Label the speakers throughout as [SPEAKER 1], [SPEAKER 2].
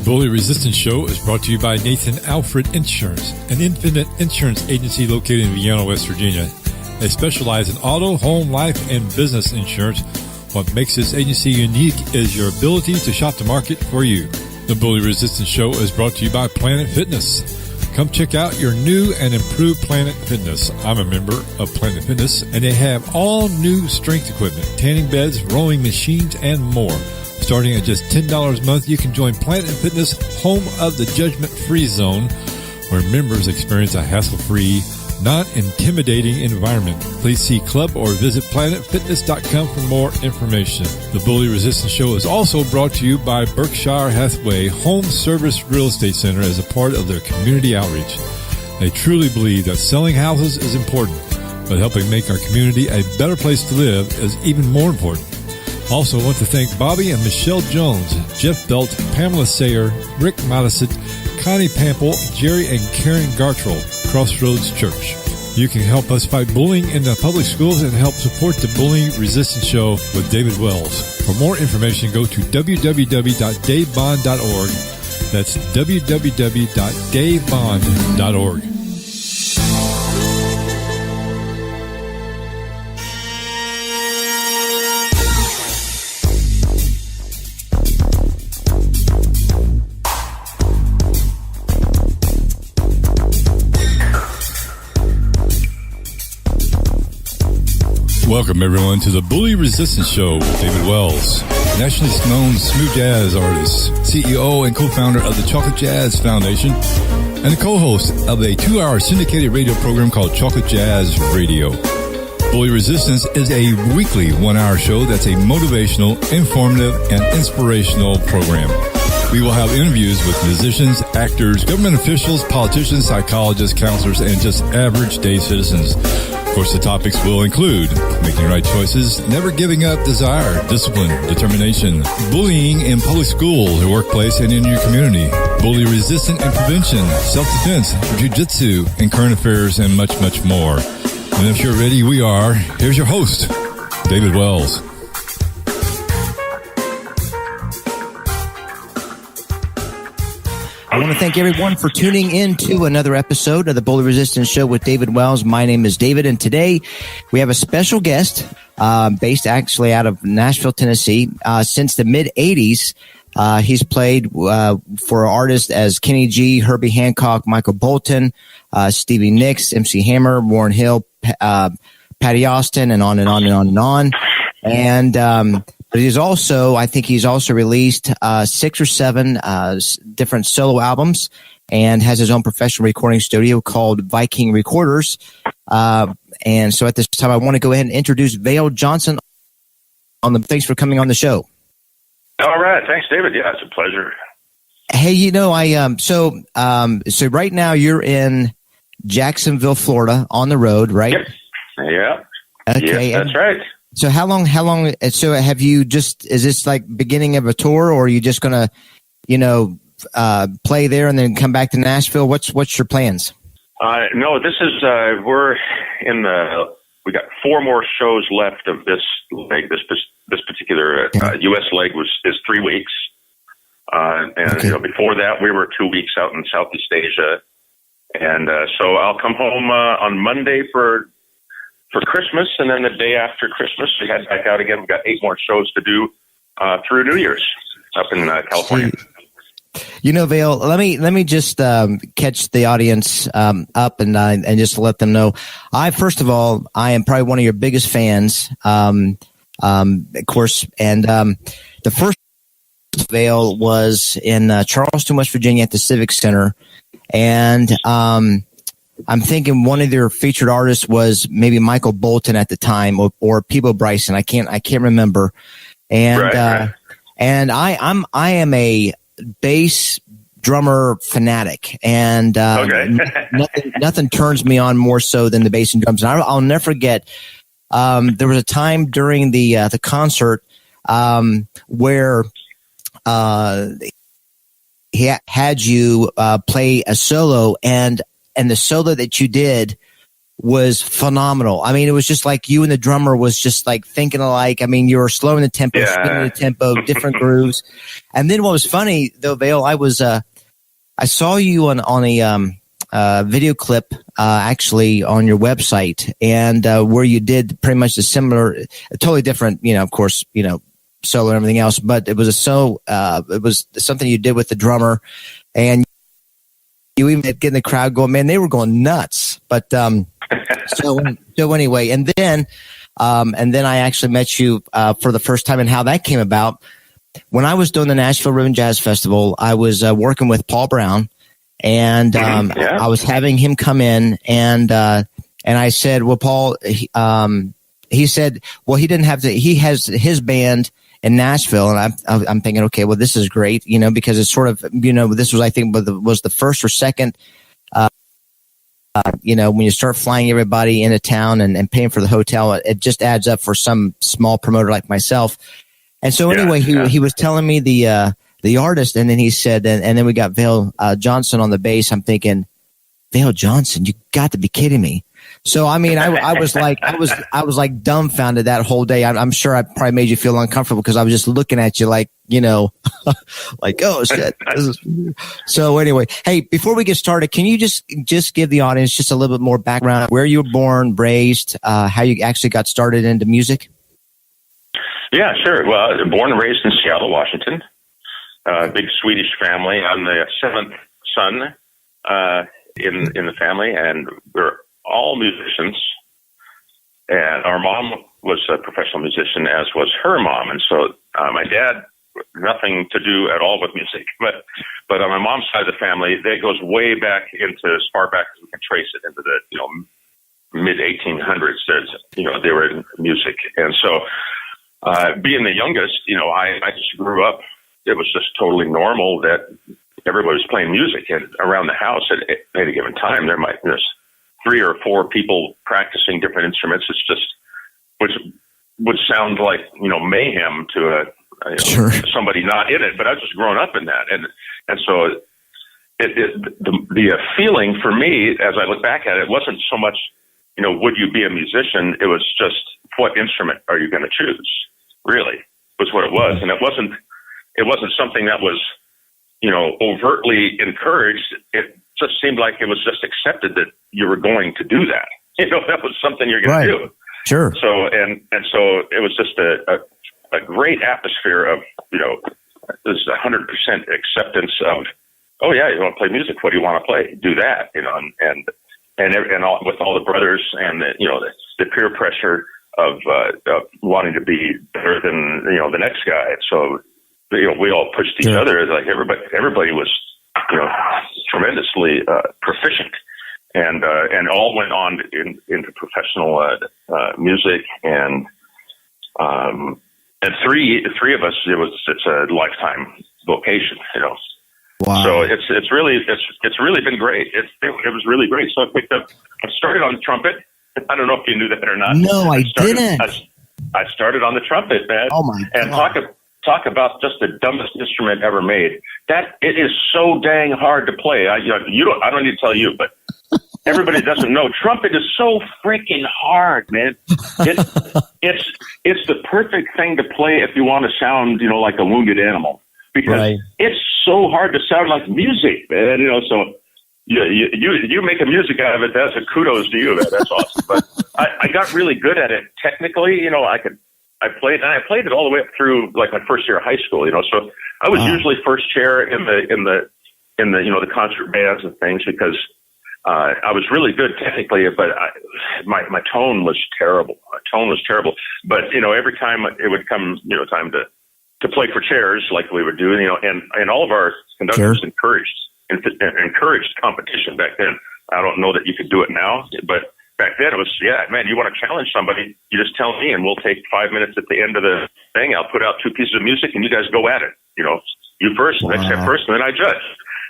[SPEAKER 1] Bully Resistance Show is brought to you by Nathan Alfred Insurance, an independent insurance agency located in Vienna, West Virginia. They specialize in auto, home, life, and business insurance. What makes this agency unique is your ability to shop the market for you. The Bully Resistance Show is brought to you by Planet Fitness. Come check out your new and improved Planet Fitness. I'm a member of Planet Fitness, and they have all new strength equipment, tanning beds, rowing machines, and more. Starting at just $10 a month, you can join Planet Fitness, home of the judgment-free zone, where members experience a hassle-free, non-intimidating environment. Please see club or visit planetfitness.com for more information. The Bully Resistance Show is also brought to you by Berkshire Hathaway Home Service Real Estate Center as a part of their community outreach. They truly believe that selling houses is important, but helping make our community a better place to live is even more important. Also want to thank Bobby and Michelle Jones, Jeff Belt, Pamela Sayer, Rick Madison, Connie Pample, Jerry and Karen Gartrell, Crossroads Church. You can help us fight bullying in the public schools and help support the Bullying Resistance Show with David Wells. For more information, go to www.davebond.org. That's www.davebond.org. Welcome, everyone, to the Bully Resistance Show with David Wells, nationally known smooth jazz artist, CEO and co-founder of the Chocolate Jazz Foundation, and the co-host of a 2-hour syndicated radio program called Chocolate Jazz Radio. Bully Resistance is a weekly 1-hour show that's a motivational, informative, and inspirational program. We will have interviews with musicians, actors, government officials, politicians, psychologists, counselors, and just average day citizens. Of course, the topics will include making the right choices, never giving up desire, discipline, determination, bullying in public school, the workplace, and in your community, bully resistance and prevention, self-defense, jiu-jitsu, and current affairs, and much, much more. And if you're ready, we are. Here's your host, David Wells.
[SPEAKER 2] I want to thank everyone for tuning in to another episode of the Bully Resistance Show with David Wells. My name is David, and today we have a special guest based actually out of Nashville, Tennessee. Since the mid-'80s, he's played for artists as Kenny G, Herbie Hancock, Michael Bolton, Stevie Nicks, MC Hammer, Warren Hill, Patti Austin, and on and on and on and on. And but he's also, I think he's also released 6 or 7 different solo albums and has his own professional recording studio called Viking Recorders. And so at this time, I want to go ahead and introduce Vail Johnson thanks for coming on the show.
[SPEAKER 3] All right. Thanks, David. Yeah, it's a pleasure.
[SPEAKER 2] Hey, so right now you're in Jacksonville, Florida on the road, right?
[SPEAKER 3] Yep. Yeah.
[SPEAKER 2] Okay.
[SPEAKER 3] Yes, that's right.
[SPEAKER 2] So how long, so have you is this like beginning of a tour, or are you just going to, play there and then come back to Nashville? What's your plans?
[SPEAKER 3] No, this is, we got 4 more shows left of this leg. This particular U.S. leg is 3 weeks. Before that we were 2 weeks out in Southeast Asia. And so I'll come home on Monday for Christmas, and then the day after Christmas we head back out again. We've got 8 more shows to do through New Year's up in California.
[SPEAKER 2] Vail, let me just catch the audience up and just let them know. First of all, I am probably one of your biggest fans, of course. And the first Vail was in Charleston, West Virginia, at the Civic Center, and I'm thinking one of their featured artists was maybe Michael Bolton at the time, or Peabo Bryson. I can't remember. And
[SPEAKER 3] right.
[SPEAKER 2] And I am a bass drummer fanatic, and nothing turns me on more so than the bass and drums. And I'll never forget. There was a time during the concert where he had you play a solo, and the solo that you did was phenomenal. I mean, it was just like you and the drummer was just like thinking alike. I mean, you were slowing the tempo, speeding the tempo, different grooves. And then what was funny though, Vail, I saw you on a video clip, actually on your website, and where you did pretty much a similar, totally different, of course, solo and everything else, but it was it was something you did with the drummer, and you even get in the crowd going, man, they were going nuts. But so anyway, and then I actually met you for the first time, and how that came about. When I was doing the Nashville Rhythm Jazz Festival, I was working with Paul Brown, and I was having him come in, and I said, well, Paul, he said, well, he didn't have to. He has his band in Nashville, and I'm thinking, okay, well, this is great, because it's sort of, this was, I think, was the first or second, when you start flying everybody into town and paying for the hotel, it just adds up for some small promoter like myself. And so anyway, he was telling me the artist, and then he said, and then we got Vail Johnson on the bass. I'm thinking, Vail Johnson, you got to be kidding me. So, I mean, I was like dumbfounded that whole day. I'm sure I probably made you feel uncomfortable because I was just looking at you like, like, oh shit. So anyway, hey, before we get started, can you just give the audience just a little bit more background, where you were born, raised, how you actually got started into music?
[SPEAKER 3] Yeah, sure. Well, born and raised in Seattle, Washington. Big Swedish family. I'm the seventh son in the family, and we're all musicians. And our mom was a professional musician, as was her mom. And so my dad, nothing to do at all with music. But on my mom's side of the family, that goes way back into, as far back as we can trace it, into the mid 1800s. They were in music. And so being the youngest, I just grew up. It was just totally normal that everybody was playing music, and around the house at any given time, there's 3 or 4 people practicing different instruments. It's just, which would sound like, mayhem to somebody not in it, but I was just growing up in that. And so the feeling for me, as I look back at it, wasn't so much, would you be a musician? It was just, what instrument are you going to choose? Really was what it was. And it wasn't something that was, overtly encouraged. It just seemed like it was just accepted that you were going to do that. That was something you're going to do.
[SPEAKER 2] Sure.
[SPEAKER 3] So, and so it was just a great atmosphere of, this is 100% acceptance of, oh yeah, you want to play music. What do you want to play? Do that, and all, with all the brothers and the peer pressure of wanting to be better than, the next guy. So, we all pushed each other. Like everybody was, tremendously proficient, and all went on into professional music, and three of us. It's a lifetime vocation,
[SPEAKER 2] Wow.
[SPEAKER 3] So it's really been great. It was really great. So I started on the trumpet. I don't know if you knew that or not.
[SPEAKER 2] No, I didn't.
[SPEAKER 3] I started on the trumpet, man.
[SPEAKER 2] Oh my God.
[SPEAKER 3] And talk about just the dumbest instrument ever made. That it is so dang hard to play. I don't need to tell you, but everybody doesn't know. Trumpet is so freaking hard, man. It's the perfect thing to play if you want to sound, like a wounded animal, because it's so hard to sound like music, man. So you make a music out of it. That's a kudos to you, man. That's awesome. But I got really good at it technically. I played it all the way up through like my first year of high school. So I was usually first chair in the the concert bands and things, because I was really good technically, but my tone was terrible. But every time it would come, time to play for chairs like we were doing, and all of our conductors encouraged competition back then. I don't know that you could do it now, but back then it was, man, you want to challenge somebody, you just tell me, and we'll take 5 minutes at the end of the thing. I'll put out 2 pieces of music and you guys go at it. You first, next step first, and then I judge.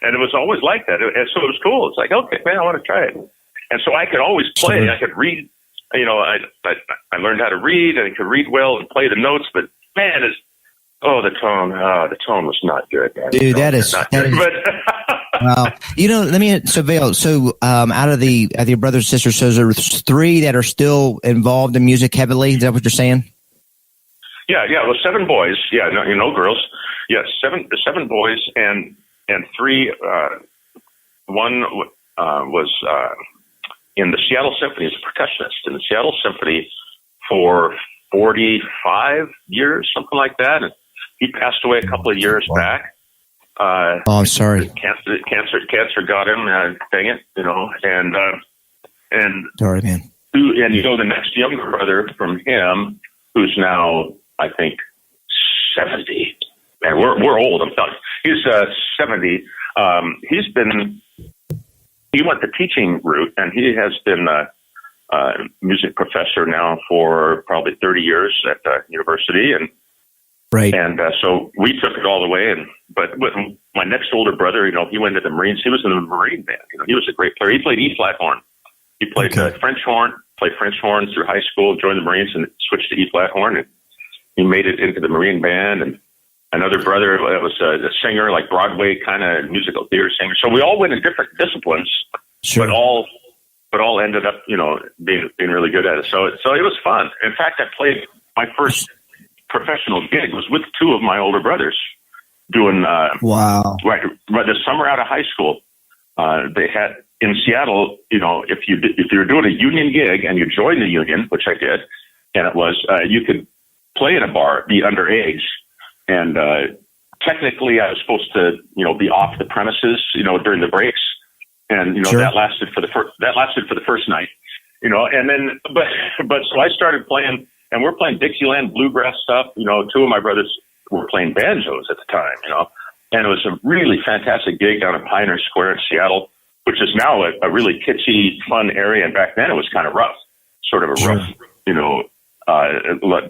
[SPEAKER 3] And it was always like that. And so it was cool. It's like, okay, man, I want to try it. And so I could always play. Sure. I could read, I learned how to read, and I could read well and play the notes, but man, the tone was not good, man.
[SPEAKER 2] Dude, that is Well, Vail, out of your brothers and sisters, so there's 3 that are still involved in music heavily. Is that what you're saying?
[SPEAKER 3] Yeah. Well, 7 boys. Yeah, no girls. Yeah, 7 boys and 3. One was in the Seattle Symphony as a percussionist in the Seattle Symphony for 45 years, something like that. And he passed away a couple of years back.
[SPEAKER 2] I'm sorry.
[SPEAKER 3] Cancer got him. Dang it, and
[SPEAKER 2] sorry, man.
[SPEAKER 3] And the next younger brother from him, who's now I think 70. Man, we're old. I'm telling you, he's 70. He went the teaching route, and he has been a music professor now for probably 30 years at the university, and.
[SPEAKER 2] Right.
[SPEAKER 3] And so we took it all the way. But with my next older brother, he went into the Marines. He was in the Marine band. He was a great player. He played E-flat horn. He played French horn, through high school, joined the Marines, and switched to E-flat horn. And he made it into the Marine band. And another brother was a singer, like Broadway kind of musical theater singer. So we all went in different disciplines,
[SPEAKER 2] sure.
[SPEAKER 3] but all ended up, being really good at it. So it was fun. In fact, I played my first professional gig was with 2 of my older brothers doing
[SPEAKER 2] wow.
[SPEAKER 3] Right the summer out of high school. They had in Seattle, if you were doing a union gig and you joined the union, which I did, and it was you could play in a bar, be underage, and technically I was supposed to be off the premises during the breaks, and
[SPEAKER 2] sure.
[SPEAKER 3] that lasted for the first night, and then but so I started playing. And we're playing Dixieland bluegrass stuff. 2 of my brothers were playing banjos at the time, and it was a really fantastic gig down at Pioneer Square in Seattle, which is now a really kitschy, fun area. And back then it was kind of rough, sort of a
[SPEAKER 2] sure.
[SPEAKER 3] rough,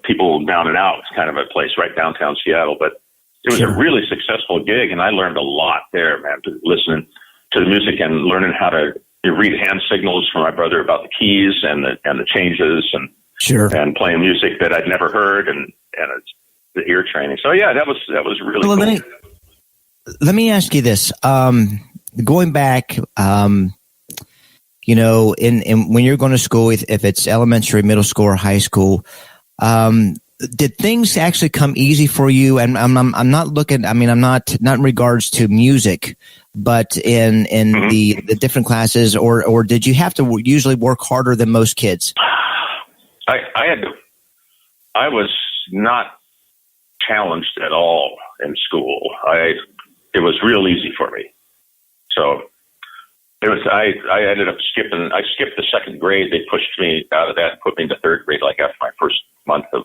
[SPEAKER 3] people down and out kind of a place right downtown Seattle. But it was
[SPEAKER 2] sure.
[SPEAKER 3] a really successful gig, and I learned a lot there, man, listening to the music and learning how to read hand signals from my brother about the keys and the changes and.
[SPEAKER 2] Sure.
[SPEAKER 3] And playing music that I'd never heard and it's the ear training. So yeah, that was really cool.
[SPEAKER 2] Let me ask you this. Going back, in when you're going to school, if it's elementary, middle school, or high school, did things actually come easy for you? And I'm not looking, I'm not in regards to music, but in mm-hmm. the different classes, or did you have to usually work harder than most kids?
[SPEAKER 3] I was not challenged at all in school. It was real easy for me. So it was, I ended up I skipped the 2nd grade. They pushed me out of that and put me into 3rd grade, like after my first month of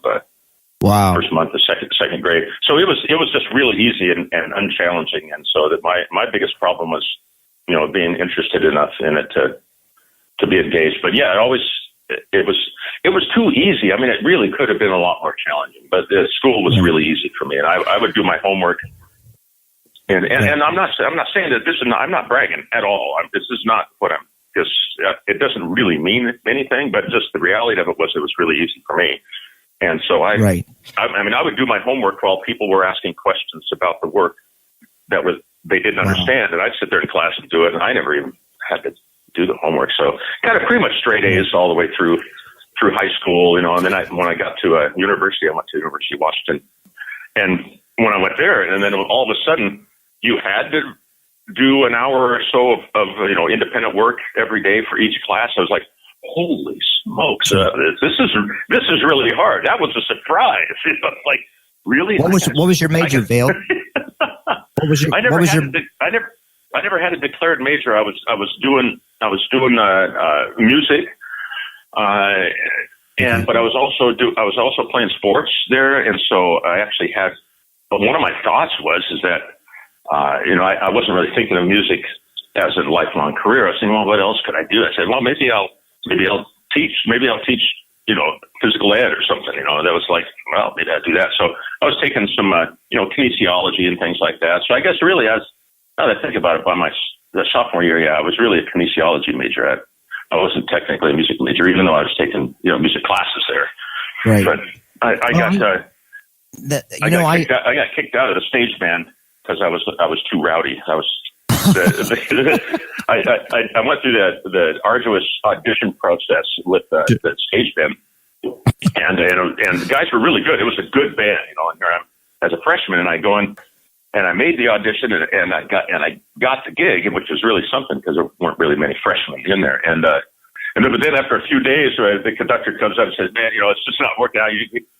[SPEAKER 3] second grade. So it was just really easy and unchallenging. And so that my biggest problem was, being interested enough in it to be engaged. But yeah, it was too easy. It really could have been a lot more challenging, but the school was really easy for me, and I would do my homework. And I'm not saying that I'm not bragging at all. This is not what I'm. Because it doesn't really mean anything, but just the reality of it was really easy for me. And so I would do my homework while people were asking questions about the work that they didn't understand, and I'd sit there in class and do it, and I never even had to do the homework. So kind of pretty much straight A's all the way through high school, and then when I got to university, I went to University of Washington. And when I went there, and then all of a sudden you had to do an hour or so of independent work every day for each class. I was like, holy smokes, this is really hard. That was a surprise. Like, really?
[SPEAKER 2] What was your major, Vail?
[SPEAKER 3] I never had a declared major. I was doing music, but I was also playing sports there, and so I actually had. But one of my thoughts was that I wasn't really thinking of music as a lifelong career. I was saying, well, what else could I do? I said, well, maybe I'll teach physical ed or something. That was like, well, maybe I'll do that. So I was taking some kinesiology and things like that. So I guess really, now that I think about it, by the sophomore year, I was really a kinesiology major. I wasn't technically a music major, even though I was taking music classes there.
[SPEAKER 2] Right.
[SPEAKER 3] But I got kicked out of the stage band because I was too rowdy. I was I went through the arduous audition process with the stage band, and the guys were really good. It was a good band, and here I'm as a freshman, and I go in and I made the audition, and I got the gig, which was really something because there weren't really many freshmen in there, but then after a few days, the conductor comes up and says, "Man, it's just not working out."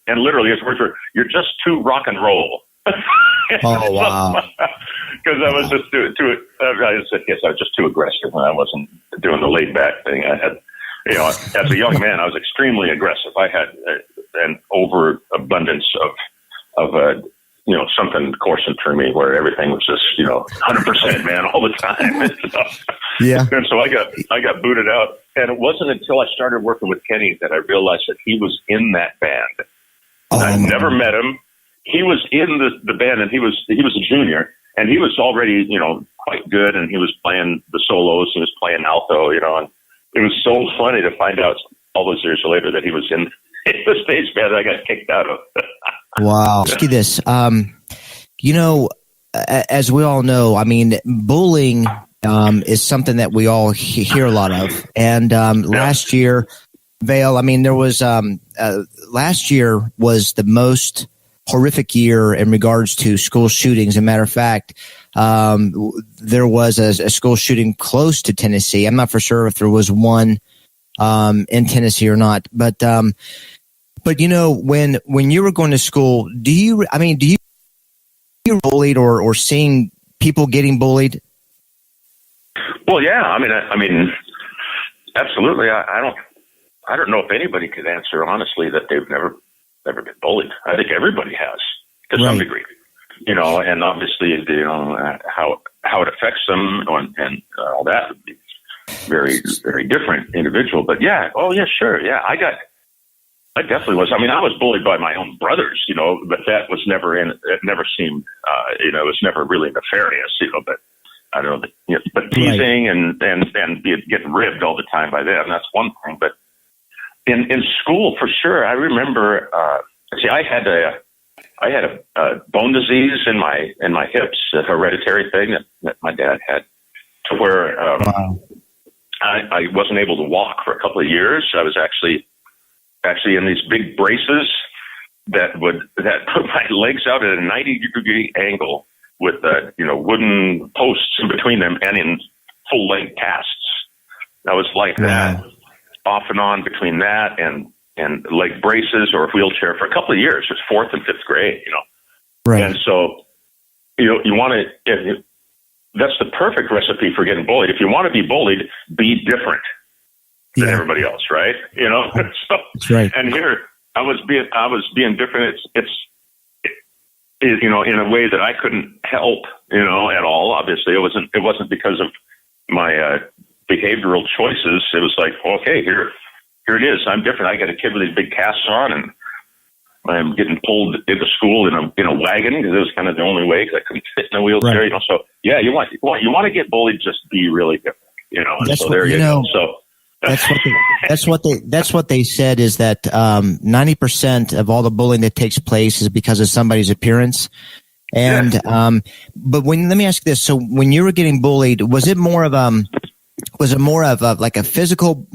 [SPEAKER 3] And literally his words were, "You're just too rock and roll."
[SPEAKER 2] Oh, wow.
[SPEAKER 3] Because I was just too I said, yes, I was just too aggressive, and I wasn't doing the laid back thing. I had, as a young man, I was extremely aggressive. I had an overabundance of something coursing through me where everything was just, 100%, man, all the time.
[SPEAKER 2] Yeah.
[SPEAKER 3] And so I got booted out. And it wasn't until I started working with Kenny that I realized that he was in that band. I never met him. He was in the band, and he was a junior, and he was already, quite good, and he was playing the solos, he was playing alto, and it was so funny to find out all those years later that he was in the stage band that I got kicked out of.
[SPEAKER 2] Wow. Ask you this. As we all know, I mean, bullying is something that we all hear a lot of. And last year, Vail, I mean, there was last year was the most horrific year in regards to school shootings. As a matter of fact, there was a school shooting close to Tennessee. I'm not for sure if there was one in Tennessee or not, but when you were going to school, do you bullied or seeing people getting bullied?
[SPEAKER 3] Well, yeah, I mean, absolutely. I don't know if anybody could answer honestly that they've never been bullied. I think everybody has to some degree, and obviously, how it affects them and all that would be very, very different individual. But yeah, sure. Yeah, I definitely was. I mean, I was bullied by my own brothers, but that was never it never seemed, it was never really nefarious, but I don't know, but teasing and getting ribbed all the time by them, that's one thing. But in school, for sure, I remember, I had a bone disease in my hips, a hereditary thing that my dad had, to where I wasn't able to walk for a couple of years. I was actually in these big braces that put my legs out at a 90-degree angle with wooden posts in between them and in full leg casts. I was like that off and on between that and leg braces or a wheelchair for a couple of years. It was 4th and 5th grade, Right. And so, you want to, that's the perfect recipe for getting bullied. If you want to be bullied, be different than everybody else, right? So, that's right. And here I was being different. It's in a way that I couldn't help, at all. Obviously, it wasn't because of my behavioral choices. It was like, okay, here it is. I'm different. I got a kid with these big casts on, and I'm getting pulled into school in a wagon because it was kind of the only way because I couldn't fit in a wheelchair. Right. So yeah, you want to get bullied, just be really different, And
[SPEAKER 2] that's
[SPEAKER 3] so there you go. So.
[SPEAKER 2] That's what they said is that 90% of all the bullying that takes place is because of somebody's appearance. And but let me ask you this: so when you were getting bullied, was it more of like a physical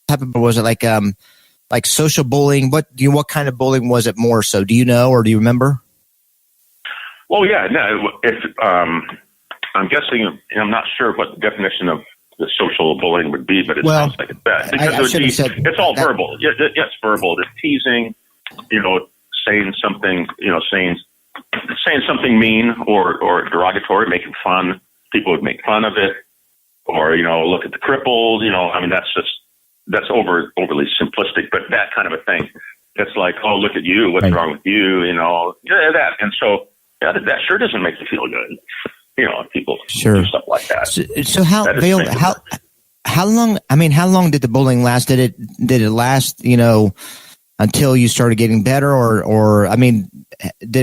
[SPEAKER 2] type of, or was it like social bullying? What kind of bullying was it more so? Do you know, or do you remember?
[SPEAKER 3] Well, yeah, no. If I'm guessing, I'm not sure what the definition of the social bullying would be, but it sounds like it's that. Because it's all verbal. Yeah, it's verbal. It's teasing, saying something, saying something mean or derogatory, making fun. People would make fun of it, or look at the crippled. That's overly simplistic, but that kind of a thing. It's like, oh, look at you. What's wrong with you? That. And so that sure doesn't make you feel good. People do stuff like that.
[SPEAKER 2] So how long? I mean, how long did the bullying last? Did it last? Until you started getting better, or I mean,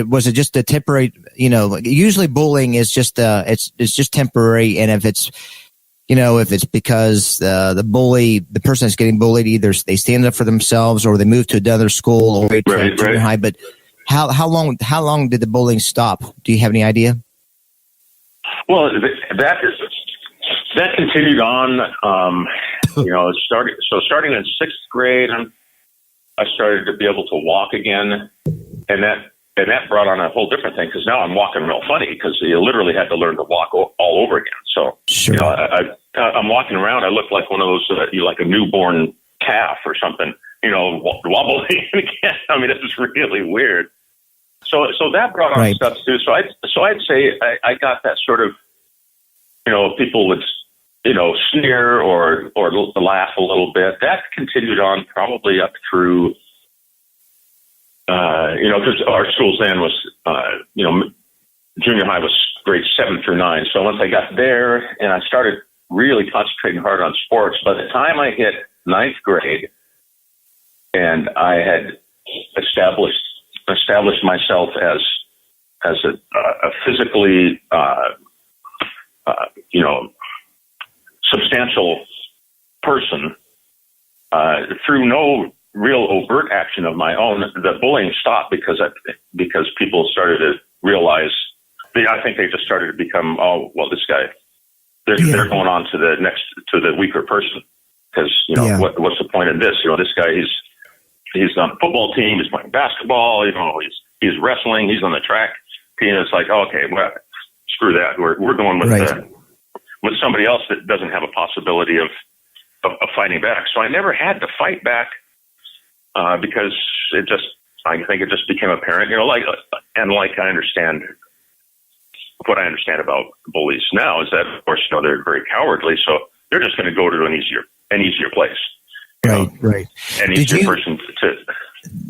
[SPEAKER 2] was it just a temporary? Usually bullying is just it's just temporary, and if it's because the person that's getting bullied, either they stand up for themselves or they move to another school or junior high. But how long did the bullying stop? Do you have any idea?
[SPEAKER 3] Well, that continued on. Starting in sixth grade, I started to be able to walk again, and that brought on a whole different thing, because now I'm walking real funny, because you literally had to learn to walk all over again. So
[SPEAKER 2] sure.
[SPEAKER 3] I'm walking around. I look like one of those like a newborn calf or something. Wobbling again. I mean, it's really weird. So that brought on stuff too. So I'd say I got that sort of, people would, sneer or laugh a little bit. That continued on probably up through, because our schools then was, junior high was grades 7 through 9. So once I got there and I started really concentrating hard on sports, by the time I hit ninth grade and I had established myself as a physically, substantial person, through no real overt action of my own, the bullying stopped because people started to realize. I think they just started to become, oh, well, this guy, they're going on to the weaker person, because what's the point in this? This guy, he's on the football team, he's playing basketball, he's wrestling, he's on the track team. It's like, oh, okay, well, screw that. We're going with somebody else that doesn't have a possibility of fighting back. So I never had to fight back, because I think it just became apparent, I understand. What I understand about bullies now is that, of course, they're very cowardly, so they're just going to go to an easier place.
[SPEAKER 2] Right.
[SPEAKER 3] An easier person to.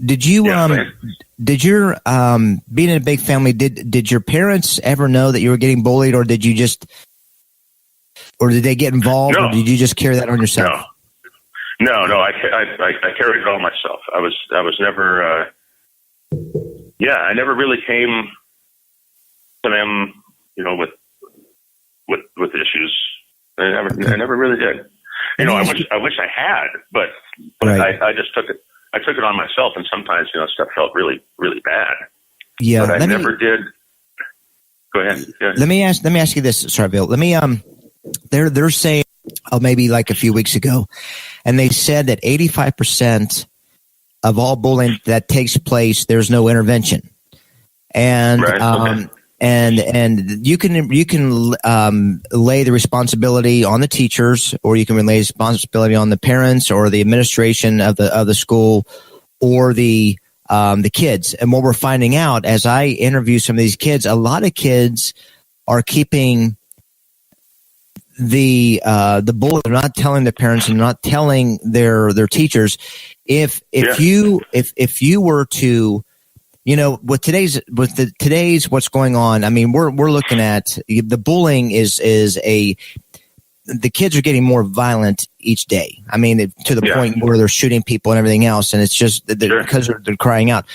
[SPEAKER 2] Did you did your being in a big family, did your parents ever know that you were getting bullied, or did they get involved, or did you just carry that on yourself?
[SPEAKER 3] No. I carried it all myself. I was never. I never really came to them, with issues. I never really did. I wish I had, but I just took it. I took it on myself, and sometimes stuff felt really, really bad. Yeah, but I never did. Go ahead. Yeah.
[SPEAKER 2] Let me ask you this. Sorry, Bill. They're saying, maybe like a few weeks ago, and they said that 85% of all bullying that takes place, there's no intervention, and and you can lay the responsibility on the teachers, or you can lay responsibility on the parents or the administration of the school, or the kids. And what we're finding out as I interview some of these kids, a lot of kids are keeping the bully. They're not telling their parents and not telling their teachers. If you were to, with today's what's going on, I mean, we're looking at the bullying the kids are getting more violent each day. I mean, to the point where they're shooting people and everything else, and it's just because they're crying out.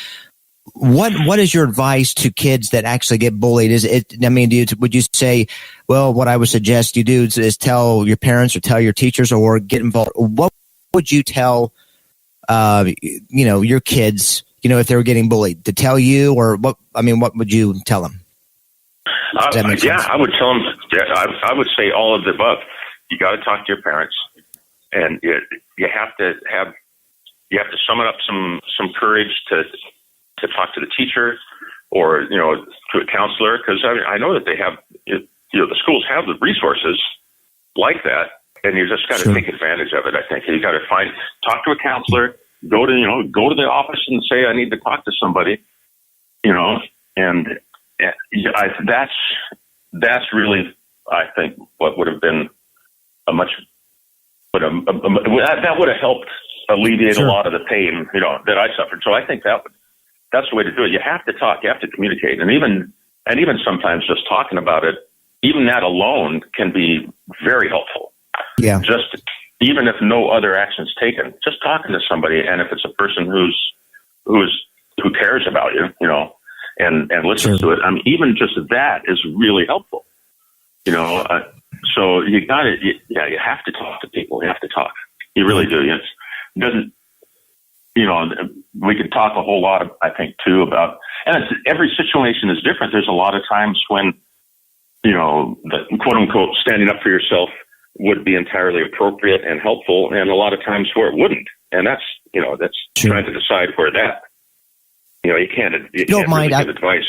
[SPEAKER 2] What is your advice to kids that actually get bullied? Would you say, well, what I would suggest you do is tell your parents or tell your teachers or get involved? What would you tell, your kids, if they were getting bullied, to tell you, or what would you tell them?
[SPEAKER 3] I would tell them. I would say all of the above. You got to talk to your parents, and you have to summon up some courage to talk to the teacher, or to a counselor, because I know that they have the schools have the resources like that, and you just got to take advantage of it. I think you got to talk to a counselor, go to the office and say, I need to talk to somebody, and that's really, I think, what would have been that would have helped alleviate a lot of the pain, that I suffered. So I think that's the way to do it. You have to talk, you have to communicate, and even sometimes just talking about it, even that alone can be very helpful. Yeah. Just even if no other action's taken, just talking to somebody, and if it's a person who cares about you, and listens to it, even just that is really helpful. So you have to talk to people. You have to talk. You really do. It doesn't. We could talk a whole lot, I think, too, about, and every situation is different. There's a lot of times when that quote unquote standing up for yourself would be entirely appropriate and helpful, and a lot of times where it wouldn't. And that's
[SPEAKER 2] Sure.
[SPEAKER 3] trying to decide where that, you can't really give advice.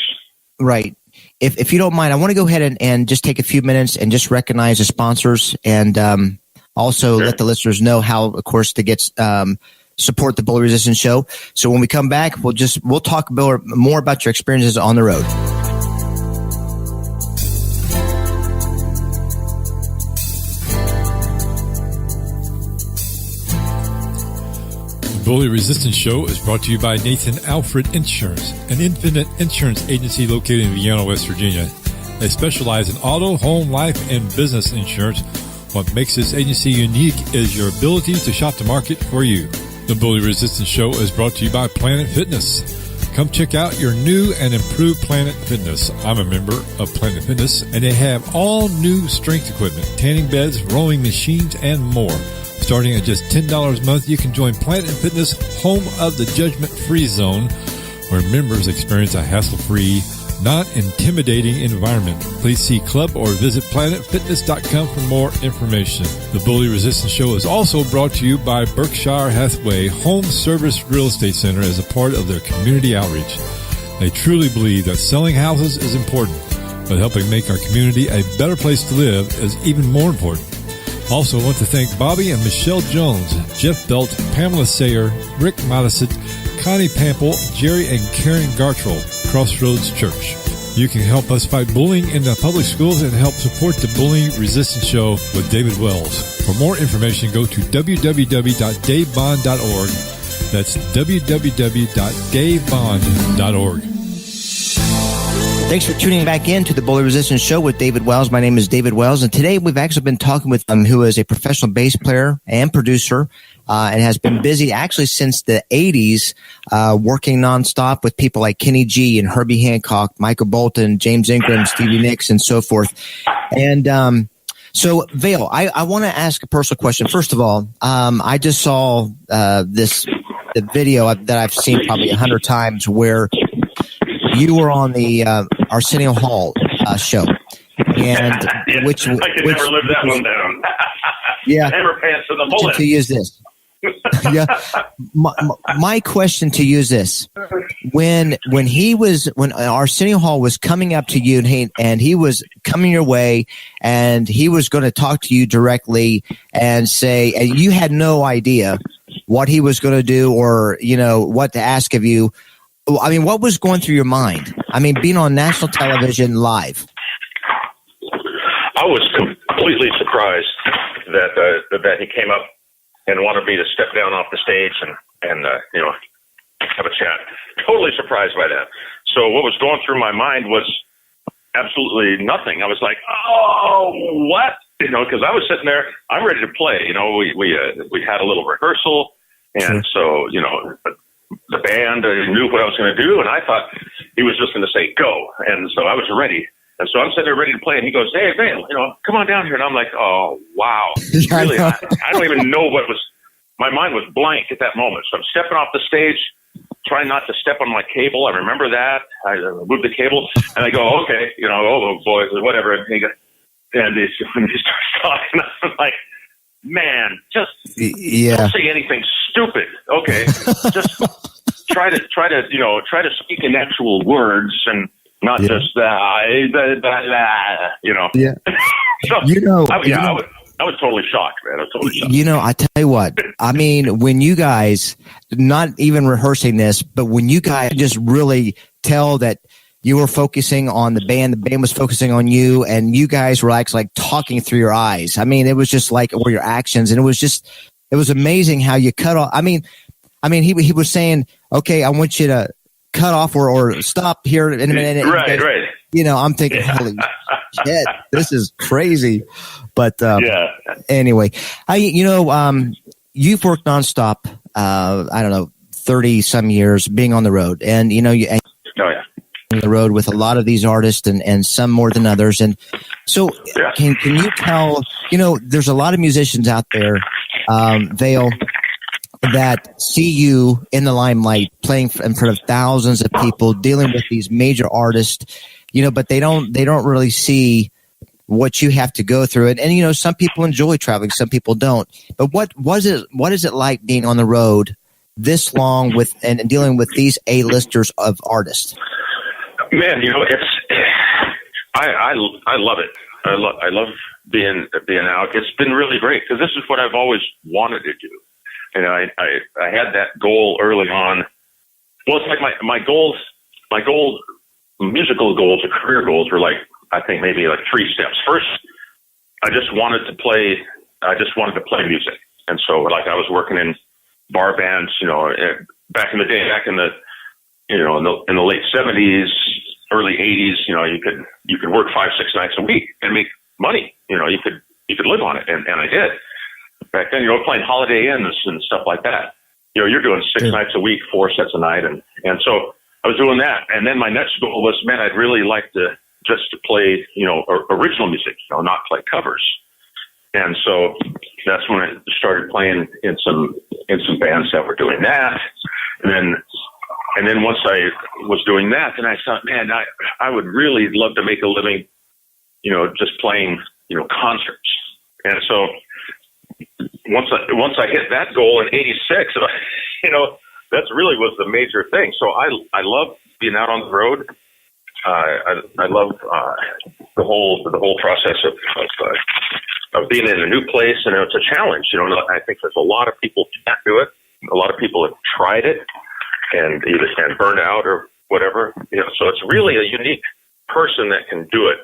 [SPEAKER 2] Right. If you don't mind, I want to go ahead and just take a few minutes and just recognize the sponsors and also
[SPEAKER 3] Sure.
[SPEAKER 2] let the listeners know how, of course, to get support the Bully Resistance Show. So when we come back, we'll talk more about your experiences on the road.
[SPEAKER 1] The Bully Resistance Show is brought to you by Nathan Alfred Insurance, an independent insurance agency located in Vienna, West Virginia. They specialize in auto, home, life, and business insurance. What makes this agency unique is your ability to shop the market for you. The Bully Resistance Show is brought to you by Planet Fitness. Come check out your new and improved Planet Fitness. I'm a member of Planet Fitness, and they have all new strength equipment, tanning beds, rowing machines, and more. Starting at just $10 a month, you can join Planet Fitness, home of the judgment-free zone, where members experience a hassle-free, non-intimidating environment. Please see club or visit planetfitness.com for more information. The Bully Resistance Show is also brought to you by Berkshire Hathaway Home Service Real Estate Center as a part of their community outreach. They truly believe that selling houses is important, but helping make our community a better place to live is even more important. Also want to thank Bobby and Michelle Jones, Jeff Belt, Pamela Sayer, Rick Modisett, Connie Pample, Jerry and Karen Gartrell, Crossroads Church. You can help us fight bullying in the public schools and help support the Bullying Resistance Show with David Wells. For more information, go to www.davebond.org. That's www.davebond.org.
[SPEAKER 2] Thanks for tuning back in to the Bully Resistance Show with David Wells. My name is David Wells, and today we've actually been talking with who is a professional bass player and producer and has been busy actually since the 80s working nonstop with people like Kenny G and Herbie Hancock, Michael Bolton, James Ingram, Stevie Nicks, and so forth. And so, Vail, I want to ask a personal question. First of all, I just saw the video that I've seen probably 100 times where you were on the Arsenio Hall show, and
[SPEAKER 3] yeah,
[SPEAKER 2] which
[SPEAKER 3] I could never live that one down.
[SPEAKER 2] Yeah,
[SPEAKER 3] never pants in the bullet.
[SPEAKER 2] To use this, yeah. My question to you is this: when Arsenio Hall was coming up to you and he was coming your way and he was going to talk to you directly and say, and you had no idea what he was going to do or what to ask of you. I mean, what was going through your mind? I mean, being on national television live.
[SPEAKER 3] I was completely surprised that he came up and wanted me to step down off the stage and have a chat. Totally surprised by that. So what was going through my mind was absolutely nothing. I was like, oh, what? Because I was sitting there, I'm ready to play. We had a little rehearsal, and so the band knew what I was going to do, and I thought he was just going to say go, and so I was ready. And so I'm sitting there ready to play, and he goes, "Hey, Vail, come on down here." And I'm like, "Oh, wow, really? I don't even know what was." My mind was blank at that moment. So I'm stepping off the stage, trying not to step on my cable. I remember that. I moved the cable, and I go, "Okay, oh boy, whatever." And he starts talking, I'm like, "Man, just don't say anything stupid. Okay, just try to speak in actual words and not just Yeah. So, I was totally shocked, man. I was totally shocked.
[SPEAKER 2] I tell you what. I mean, when you guys, not even rehearsing this, but when you guys just really tell that you were focusing on the band was focusing on you, and you guys were like talking through your eyes. I mean, it was just like, or your actions, and it was amazing how you cut off. I mean, he was saying, "Okay, I want you to cut off or stop here in a minute."
[SPEAKER 3] Right.
[SPEAKER 2] I'm thinking, holy shit, this is crazy. But anyway, you've worked nonstop. I don't know, 30 some years being on the road, and on the road with a lot of these artists and some more than others. And so can you tell, there's a lot of musicians out there, Vail, that see you in the limelight playing in front of thousands of people, dealing with these major artists, but they don't really see what you have to go through it. And, you know, some people enjoy traveling, some people don't. But what is it like being on the road this long with and dealing with these A-listers of artists?
[SPEAKER 3] Man, you know, I love it. I love being out. It's been really great because this is what I've always wanted to do. And I had that goal early on. Well, it's like my goals, musical goals or career goals were like, I think maybe like 3 steps. First, I just wanted to play music. And so like I was working in bar bands, you know, back in the day, in the late 70s, early 80s, you know, you could work 5-6 nights a week and make money. You know, you could live on it. And I did. Back then, you know, playing Holiday Inns and stuff like that. You know, you're doing 6 nights a week, 4 sets a night. And so I was doing that. And then my next goal was, man, I'd really like to just to play, you know, original music, you know, not play covers. And so that's when I started playing in some bands that were doing that. And then once I was doing that, then I thought, man, I would really love to make a living, you know, just playing, you know, concerts. And so once I hit that goal in '86, you know, that's really was the major thing. So I love being out on the road. I love the whole process of being in a new place, and it's a challenge. You know, I think there's a lot of people can't do it. A lot of people have tried it and either burned out or whatever. You know, so it's really a unique person that can do it.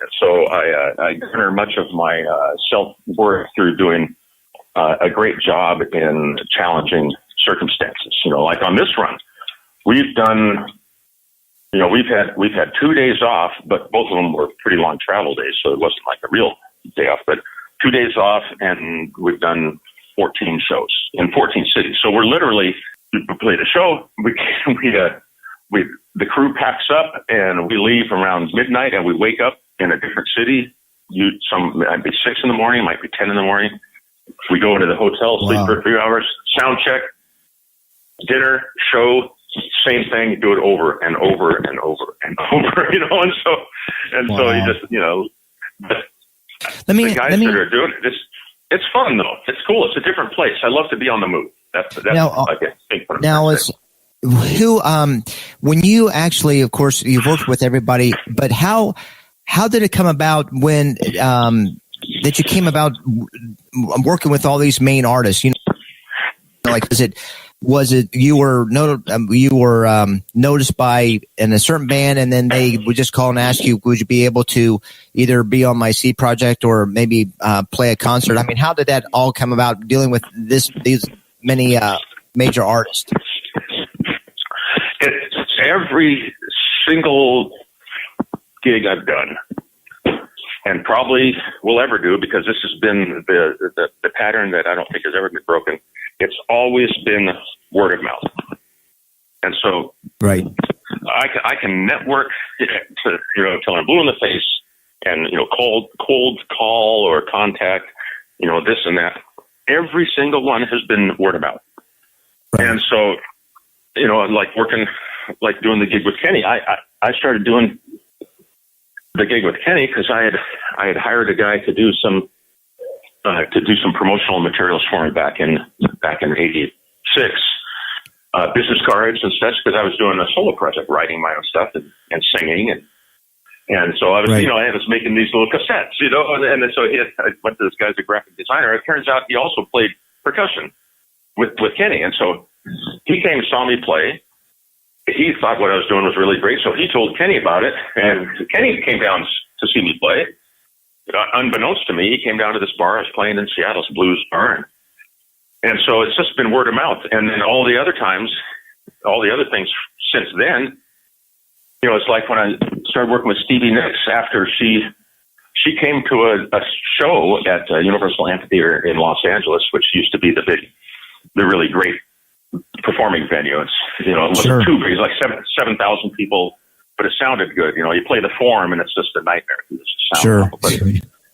[SPEAKER 3] And so I garner much of my self-worth through doing a great job in challenging circumstances. You know, like on this run, we've done. You know, we've had 2 days off, but both of them were pretty long travel days, so it wasn't like a real day off. But 2 days off, and we've done 14 shows in 14 cities. So we're literally we played a show. The crew packs up, and we leave around midnight, and we wake up in a different city. Might be 6 in the morning, might be 10 in the morning. We go into the hotel, sleep for 3 hours, sound check, dinner, show. Same thing, do it over and over and over and over, you know, so you just, you know, the guys that are doing it, it's fun though. It's cool. It's a different place. I love to be on the move. That's
[SPEAKER 2] now,
[SPEAKER 3] I think.
[SPEAKER 2] Now it's when you actually, of course, you've worked with everybody, but how did it come about when that you came about working with all these main artists? You know, like was it you were noticed by in a certain band, and then they would just call and ask you, would you be able to either be on my C project or maybe play a concert? I mean, how did that all come about, dealing with these many major artists?
[SPEAKER 3] It's every single gig I've done, and probably will ever do, because this has been the pattern that I don't think has ever been broken. It's always been word of mouth. And so
[SPEAKER 2] right,
[SPEAKER 3] I can network to, you know, till I'm blue in the face, and, you know, cold call or contact, you know, this and that. Every single one has been word of mouth. Right. And so, you know, like doing the gig with Kenny, I started doing the gig with Kenny because I had hired a guy to do some promotional materials for me back in '86, business cards and such, because I was doing a solo project, writing my own stuff and singing, and so I was, right. You know, I was making these little cassettes, you know, and so I went to this guy's a graphic designer. It turns out he also played percussion with Kenny, and so he came and saw me play. He thought what I was doing was really great, so he told Kenny about it, and Kenny came down to see me play. Unbeknownst to me, he came down to this bar I was playing in, Seattle's Blues Bar. And so it's just been word of mouth. And then all the other things since then, you know, it's like when I started working with Stevie Nicks after she came to a show at Universal Amphitheater in Los Angeles, which used to be the really great performing venue. It's, you know, it wasn't too big. It was like 7,000 people. But it sounded good. You know, you play the Forum, and it's just a nightmare. It just sounds awful. But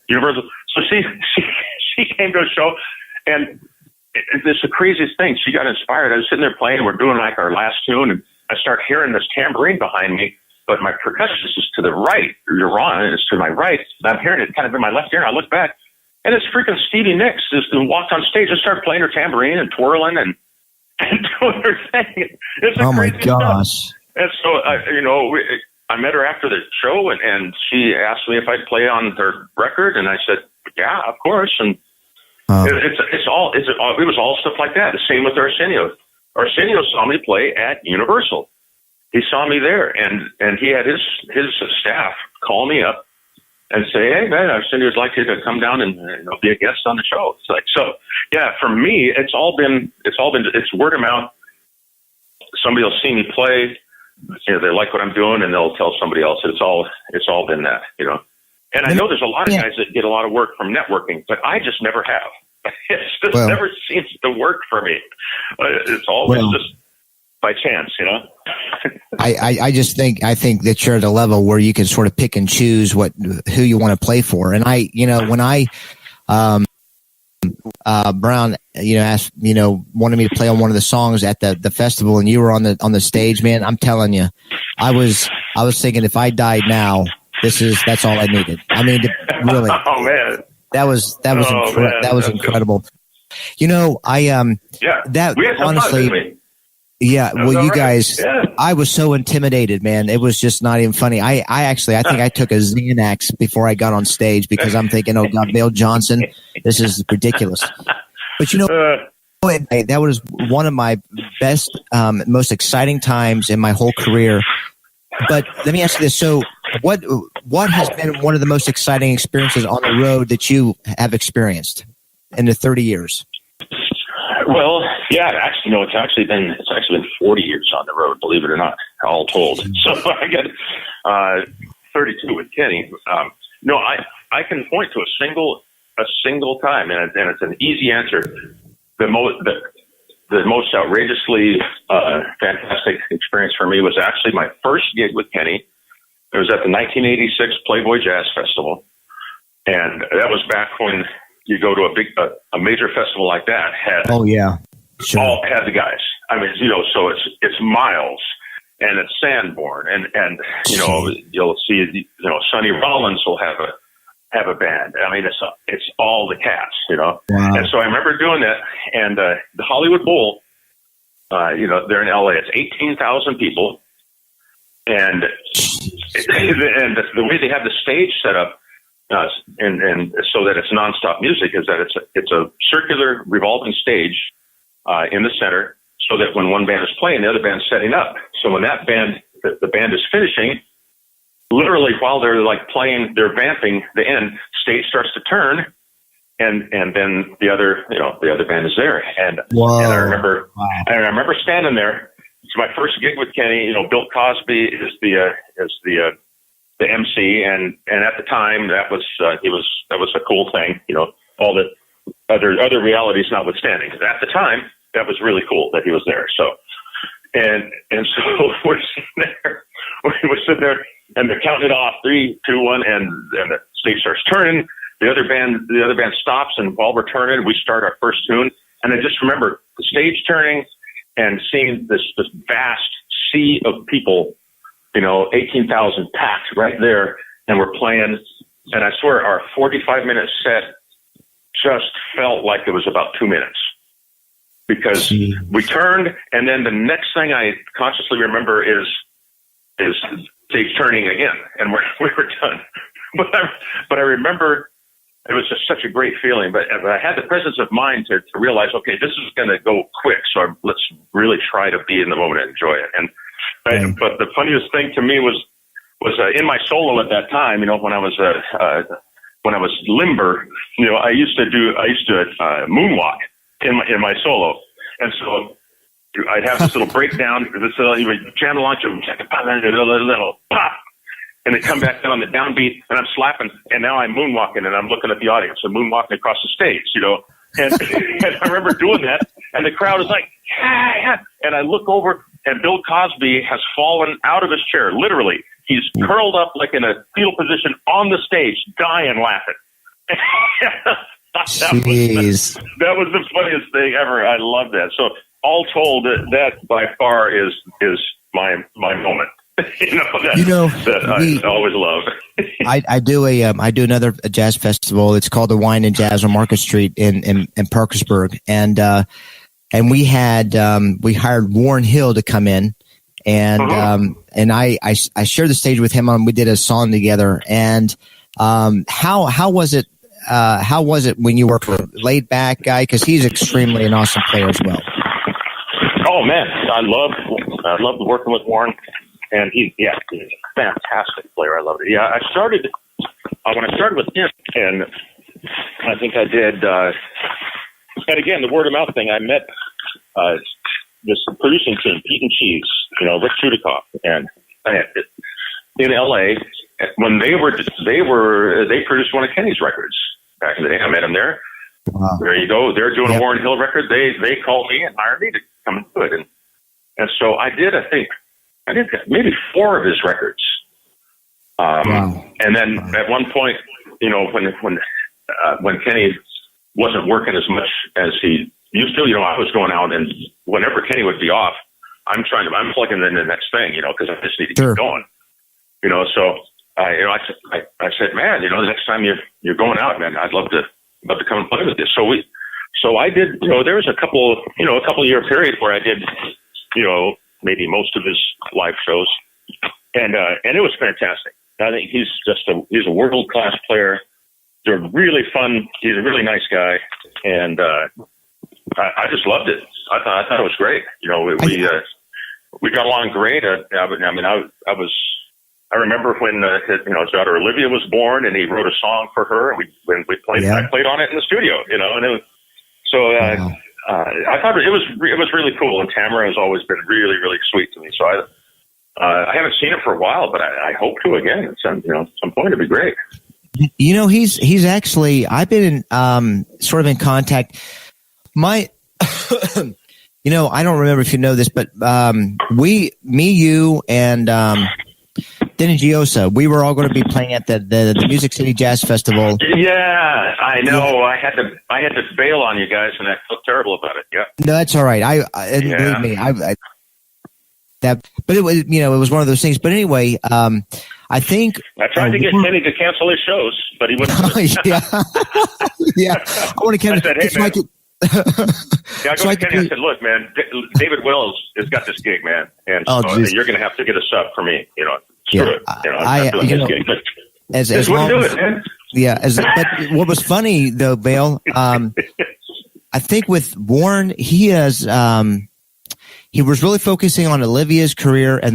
[SPEAKER 3] Universal. So she came to a show, and it's the craziest thing. She got inspired. I was sitting there playing. We're doing like our last tune, and I start hearing this tambourine behind me. but my percussionist is to the right. You're wrong. It's to my right. I'm hearing it kind of in my left ear. And I look back, and it's freaking Stevie Nicks who walked on stage and started playing her tambourine and twirling and doing her thing. It's
[SPEAKER 2] oh my
[SPEAKER 3] crazy
[SPEAKER 2] gosh!
[SPEAKER 3] Stuff. And so, I met her after the show, and she asked me if I'd play on their record, and I said, "Yeah, of course." And it was all stuff like that. The same with Arsenio. Arsenio saw me play at Universal. He saw me there, and he had his staff call me up and say, "Hey, man, Arsenio would like you to come down and be a guest on the show." It's like, so yeah. For me, it's word of mouth. Somebody will see me play. They like what I'm doing, and they'll tell somebody else. It's all been that, And I know there's a lot of guys that get a lot of work from networking, but I just never have. It just never seems to work for me. It's always just by chance,
[SPEAKER 2] I think that you're at a level where you can sort of pick and choose who you want to play for. And when Brown, asked, wanted me to play on one of the songs at the festival, and you were on the stage, man. I'm telling you, I was thinking if I died now, that's all I needed. I mean, really.
[SPEAKER 3] Oh man,
[SPEAKER 2] that was incredible. That
[SPEAKER 3] we had some
[SPEAKER 2] honestly.
[SPEAKER 3] fun, didn't we?
[SPEAKER 2] Yeah, well, you guys,
[SPEAKER 3] yeah.
[SPEAKER 2] I was so intimidated, man. It was just not even funny. I think I took a Xanax before I got on stage because I'm thinking, oh God, Vail Johnson, this is ridiculous. But that was one of my best, most exciting times in my whole career. But let me ask you this: so, what has been one of the most exciting experiences on the road that you have experienced in the 30 years?
[SPEAKER 3] Well, yeah, actually, no, it's actually been 40 years on the road, believe it or not, all told. So I got 32 with Kenny. No, I can point to a single time, and it's an easy answer. The most outrageously fantastic experience for me was actually my first gig with Kenny. It was at the 1986 Playboy Jazz Festival, and that was back when you go to a major festival like that had had the guys. I mean, so it's Miles and it's Sanborn and you'll see Sonny Rollins will have a band. I mean, it's all the cats, Wow. And so I remember doing that, and the Hollywood Bowl, they're in LA. It's 18,000 people, and the way they have the stage set up. And so that it's nonstop music is that it's a circular revolving stage in the center, so that when one band is playing, the other band's setting up. So when that band, the band is finishing, literally while they're like playing, they're vamping the end, stage starts to turn, and then the other band is there. And I remember standing there. It's my first gig with Kenny. Bill Cosby is the MC, and at the time that was a cool thing, all the other realities notwithstanding. At the time, that was really cool that he was there. So, and so we're sitting there, and they're counting it off 3, 2, 1, and the stage starts turning. The other band stops, and while we're turning, we start our first tune. And I just remember the stage turning and seeing this vast sea of people. 18,000 packed right there, and we're playing. And I swear our 45-minute set just felt like it was about 2 minutes because we turned, and then the next thing I consciously remember is stage turning again, and we were done. But I remember it was just such a great feeling. But I had the presence of mind to realize, okay, this is going to go quick, so let's really try to be in the moment and enjoy it. But the funniest thing to me was in my solo at that time. When I was limber, I used to moonwalk in my solo, and so I'd have this little breakdown. This little jam along to little pop, and they come back down on the downbeat, and I'm slapping, and now I'm moonwalking, and I'm looking at the audience, I'm moonwalking across the stage, And I remember doing that, and the crowd is like, yeah. And I look over, and Bill Cosby has fallen out of his chair. Literally, he's curled up like in a fetal position on the stage, dying laughing. That was the funniest thing ever. I love that. So, all told, that by far is my moment. that I always love.
[SPEAKER 2] I do another jazz festival. It's called the Wine and Jazz on Market Street in Parkersburg, and we hired Warren Hill to come in, and I shared the stage with him and we did a song together. And how was it? How was it when you worked with a laid back guy? Because he's extremely an awesome player as well.
[SPEAKER 3] Oh man, I loved working with Warren, and he's a fantastic player. I loved it. Yeah, when I started with him, and I think I did. And again, the word of mouth thing. I met this producing team, Pete and Cheese. Rick Chudikoff, and in L.A. when they produced one of Kenny's records back in the day. I met him there. Wow. There you go. They're doing a Warren Hill record. They called me and hired me to come and do it. And so I did maybe 4 of his records. Wow. And then at one point, when Kenny wasn't working as much as he used to, I was going out, and whenever Kenny would be off, I'm plugging in the next thing, because I just need to keep going. So I said, man, the next time you're going out, man, I'd love to come and play with you. So I did, there was a couple year period where I did, maybe most of his live shows, and it was fantastic. I think he's a world-class player. They're really fun. He's a really nice guy, and I just loved it. I thought it was great. We got along great. I remember when his daughter Olivia was born, and he wrote a song for her, and we played. I played on it in the studio, and it was so. I thought it was really cool, and Tamara has always been really, really sweet to me. So I haven't seen it for a while, but I hope to again at some point. It'd be great.
[SPEAKER 2] He's actually, I've been sort of in contact. I don't remember if you know this, but you and Denny Giosa, we were all going to be playing at the Music City Jazz Festival.
[SPEAKER 3] Yeah, I know. I had to bail on you guys, and I felt terrible about it. Yeah.
[SPEAKER 2] No, that's all right. Believe me, but it was, it was one of those things. But anyway, I think
[SPEAKER 3] I tried to get Kenny to cancel his shows, but he wouldn't.
[SPEAKER 2] Yeah. I want to cancel.
[SPEAKER 3] I said, hey, man. I go to Kenny. I said, look, man, David Wells has got this gig, man, and you're going to have to get a sub for me. Screw it. I'm doing this gig.
[SPEAKER 2] As long do it, man. Yeah. But what was funny though, Vail, I think with Warren, he has he was really focusing on Olivia's career, and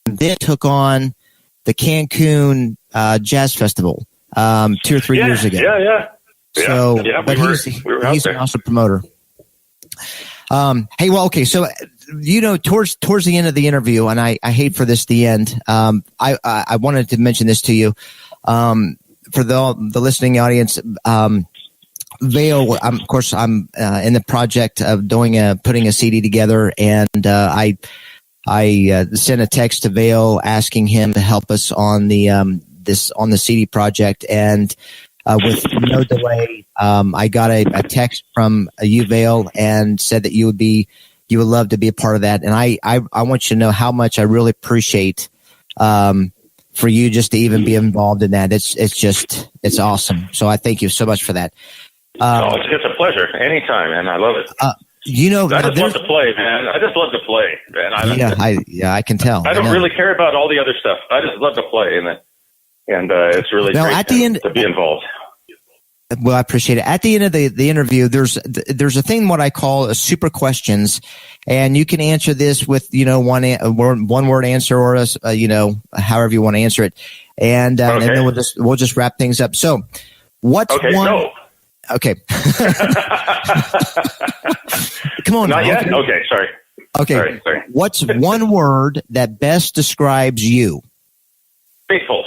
[SPEAKER 2] then took on the Cancun Jazz Festival 2 or 3 years ago.
[SPEAKER 3] Yeah.
[SPEAKER 2] So, but he's an awesome promoter. Hey, well, okay. So, towards the end of the interview, and I hate for this to end. I wanted to mention this to you, for the listening audience. Vail, of course, I'm in the project of putting a CD together, and I sent a text to Vail asking him to help us on the CD project, and with no delay, I got a text from you, Vail, and said that you would love to be a part of that. And I want you to know how much I really appreciate for you just to even be involved in that. It's awesome. So I thank you so much for that.
[SPEAKER 3] It's a pleasure. Anytime, man. I love it. I just love to play, man. I just love to play, man.
[SPEAKER 2] I can tell.
[SPEAKER 3] I don't really care about all the other stuff. I just love to play, and it's really great to be involved.
[SPEAKER 2] Well, I appreciate it. At the end of the interview, there's a thing what I call a super questions, and you can answer this with one word answer, or however you want to answer it, and then we'll just wrap things up. So, what's one?
[SPEAKER 3] No.
[SPEAKER 2] Okay. Come on.
[SPEAKER 3] Not yet? Okay, sorry.
[SPEAKER 2] Okay. Sorry. What's one word that best describes you?
[SPEAKER 3] Faithful.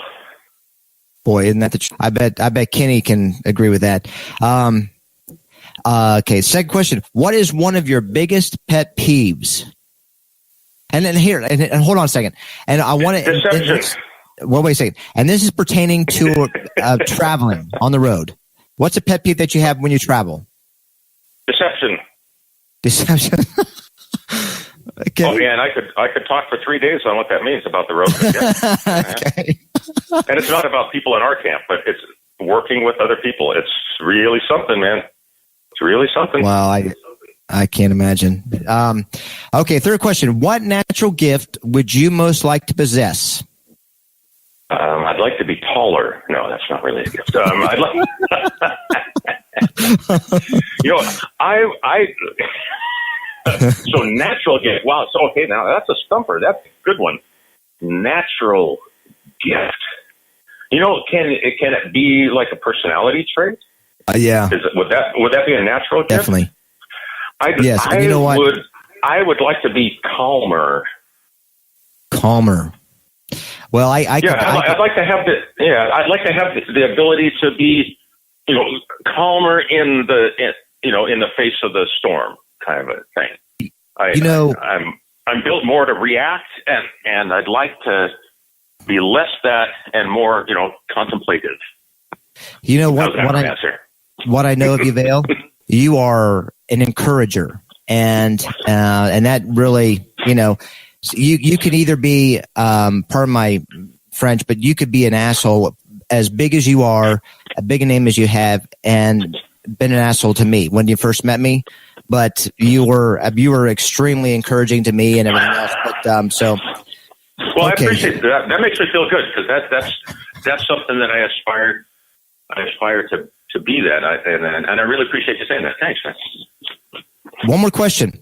[SPEAKER 2] Boy, isn't that I bet Kenny can agree with that. Okay, second question. What is one of your biggest pet peeves? And then here, and hold on a second. And I want to... Well, wait a second. And this is pertaining to traveling on the road. What's a pet peeve that you have when you travel?
[SPEAKER 3] Deception.
[SPEAKER 2] Okay.
[SPEAKER 3] Oh man, I could talk for 3 days on what that means about the road.
[SPEAKER 2] Okay.
[SPEAKER 3] And it's not about people in our camp, but it's working with other people. It's really something, man. It's really something.
[SPEAKER 2] Well, I can't imagine. Okay, third question. What natural gift would you most like to possess?
[SPEAKER 3] I'd like to be taller. No, that's not really a gift. I'd like, so natural gift. Wow. So, okay, now that's a stumper. That's a good one. Natural gift. Can it be like a personality trait?
[SPEAKER 2] Yeah.
[SPEAKER 3] Would that be a natural gift?
[SPEAKER 2] Definitely. Yes.
[SPEAKER 3] I
[SPEAKER 2] you know what?
[SPEAKER 3] I would like to be calmer.
[SPEAKER 2] Calmer. Well, I'd like to have the ability to be, calmer in the face of the storm, kind of a thing. I'm built more to react, and I'd like to be less that and more, contemplative. You know what? What I know of you, Vail, you are an encourager, and that really, you can either be, pardon my French, but you could be an asshole as big as you are, a big a name as you have, and been an asshole to me when you first met me. But you were extremely encouraging to me and everything else. But
[SPEAKER 3] Well, okay. I appreciate that. That makes me feel good because that's something that I aspire to be that, and I really appreciate you saying that. Thanks, man.
[SPEAKER 2] One more question.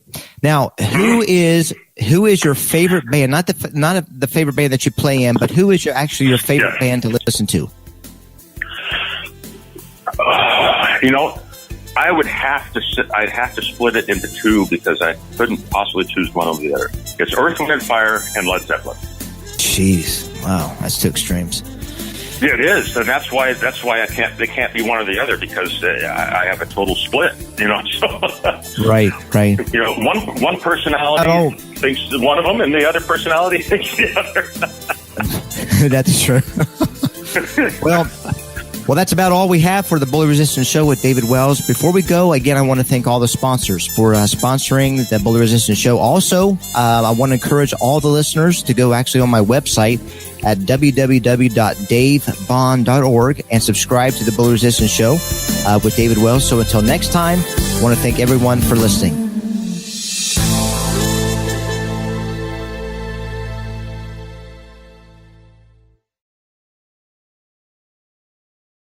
[SPEAKER 2] Now, who is your favorite band? Not the favorite band that you play in, but who is your favorite band to listen to? I'd have to split it into two because I couldn't possibly choose one over the other. It's Earth, Wind & Fire and Led Zeppelin. Jeez, wow, that's two extremes.
[SPEAKER 3] Yeah, it is, and that's why they can't be one or the other because I have a total split. So
[SPEAKER 2] right.
[SPEAKER 3] One personality thinks one of them, and the other personality thinks the other.
[SPEAKER 2] That's true. Well, that's about all we have for the Bully Resistance Show with David Wells. Before we go, again, I want to thank all the sponsors for sponsoring the Bully Resistance Show. Also, I want to encourage all the listeners to go actually on my website at www.davebond.org and subscribe to the Bully Resistance Show with David Wells. So until next time, I want to thank everyone for listening.